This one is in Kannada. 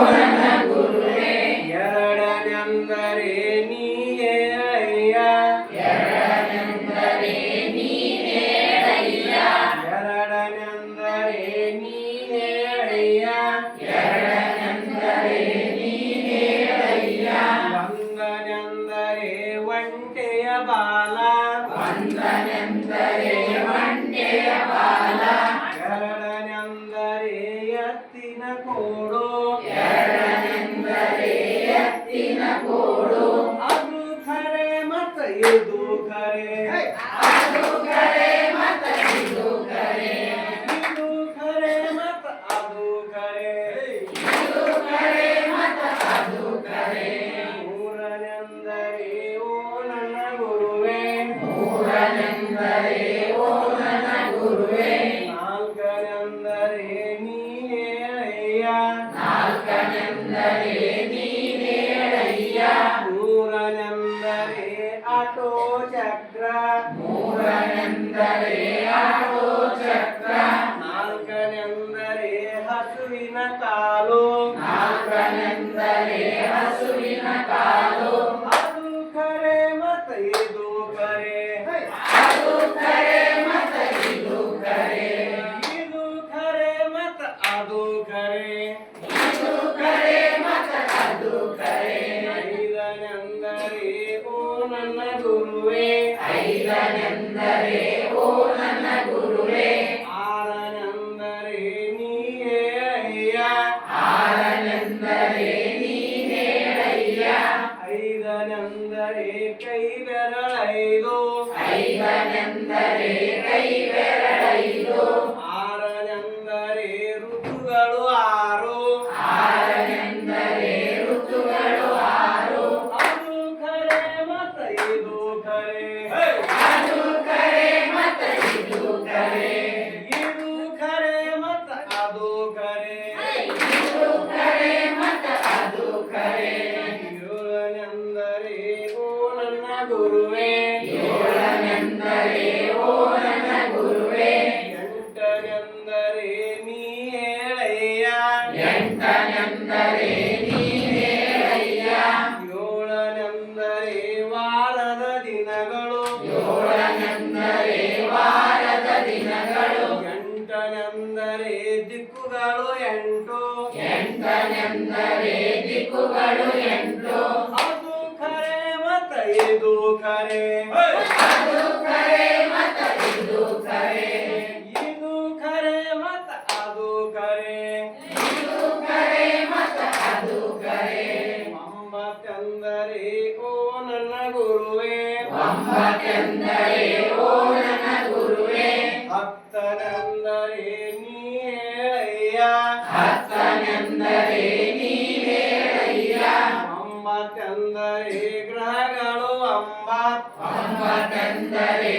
ನನ್ನ ಗುರುವೇ ಎರಡನೆಂದರೆ ನೀನೇ ಅಯ್ಯ ಎರಡನೆಂದರೆ ನೀನೇ ಅಯ್ಯ ಎರಡನೆಂದರೆ ನೀನೇ ಅಯ್ಯ ಎರಡನೆಂದರೆ ನೀನೇ ಅಯ್ಯ ಒಂದನೆಂದರೆ ಒಂಟೆಯ ಬಾಲ ಒಂದನೆಂದರೆ ಒಂಟೆಯ ಬಾಲ ಎರಡನೆಂದರೆ ಎತ್ತಿನ ಕೋಡು ಎರಡನೆಂದರೆ ಎತ್ತಿನ ಕೋಡು ಅದು ಖರೆ ಮತ ಇದು ಖರೆ ಅದು ಕರೆ ಮತ ಇದು ಕರೆ ಇದು ಖರೆ ಮತ ಅದು ಖರೆ ಇದು ಕರೆ ಮತ ಅದು ಕರೆ ಮೂರನೆಂದರೆ ಓ ನನ್ನ ಗುರುವೇ ಮೂರನೆಂದರೆ ಓ ನನ್ನ ಗುರುವೇ ನಾಲ್ಕನೆಂದರೆ ನೀನೇ ಅಯ್ಯ ನಾಲ್ಕನೆಂದರೆ ನೀನೇ ಅಯ್ಯ ಮೂರನೆಂದರೆ ಆಟೋ ಚಕ್ರ ಮೂರನೆಂದರೆ ಆಟೋ ಚಕ್ರ ನಾಲ್ಕನೆಂದರೆ ಹಸುವಿನ ಕಾಲು ನಾಲ್ಕನೆಂದರೆ ಹಸುವಿನ ಕಾಲು ಅದು ಖರೆ ಮತ ಇದು ಖರೆ ಅದು ಕರೆ ಮತ ಇದು ಕರೆ ಇದು ಖರೆ ಮತ ಅದು ಖರೆ ಇದು ಕರೆ ಮತ ಅದು ಕರೆ ಐದನೆಂದರೆ ಓ ನನ್ನ ಗುರುವೇ ಐದನೆಂದರೆ ಓ ನನ್ನ ಗುರುವೇ ಆರನೆಂದರೆ ನೀನೇ ಅಯ್ಯ ಆರನೆಂದರೆ ನೀನೇ ಅಯ್ಯ ಐದನೆಂದರೆ ಕೈ ಬೆರಳೈದು ಐದನೆಂದರೆ ಕೈ ಬೆರಳೈದು ಆರನೆಂದರೆ ಋತುಗಳು ಆರು ಆರನೆಂದರೆ ಋತುಗಳು ಆರು ಅದು ಖರೆ ಮತ ಇದು ಖರೆ ಅದು ಕರೆ ಮತ ಇದು ಕರೆ ಇದು ಖರೆ ಮತ ಅದು ಖರೆ ಇದು ಕರೆ ಮತ ಅದು ಕರೆ ಏಳನೆಂದರೆ ಓ ನನ್ನ ಗುರುವೇ ಏಳನೆಂದರೆ ಓ ನನ್ನ ಗುರುವೇ ಎಂಟನೆಂದರೆ ನೀ ಹೇಳಯ್ಯ ಎಂಟನೆಂದರೆ ನೀನೇ ಅಯ್ಯ ಏಳನೆಂದರೆ ವಾರದ ದಿನಗಳು ಏಳನೆಂದರೆ ವಾರದ ದಿನಗಳು ಎಂಟನೆಂದರೆ ದಿಕ್ಕುಗಳು ಎಂಟು ಎಂಟನೆಂದರೆ ದಿಕ್ಕುಗಳು ಎಂಟು ಅದು ಖರೆ ಮತ ಇದು ಖರೆ ಅದು ಕರೆ ಮತ ಇದು ಕರೆ ಇದು ಖರೆ ಮತ ಅದು ಖರೆ ಇದು ಕರೆ ಮತ ಅದು ಕರೆ ಒಂಬತ್ತೆಂದರೆ ಓ ನನ್ನ ಗುರುವೇ ಒಂಬತ್ತೆಂದರೆ ಓ ನನ್ನ ಗುರುವೇ ಹತ್ತನೆಂದರೆ ನೀ ಹೇಳಯ್ಯ ಹತ್ತನೆಂದರೆ ನೀನೇ ಅಯ್ಯ ಒಂಬತ್ತೆಂದರೆ ಗ್ರಹಗಳು ಒಂಬತ್ತು ಒಂಬತ್ತೆಂದರೆ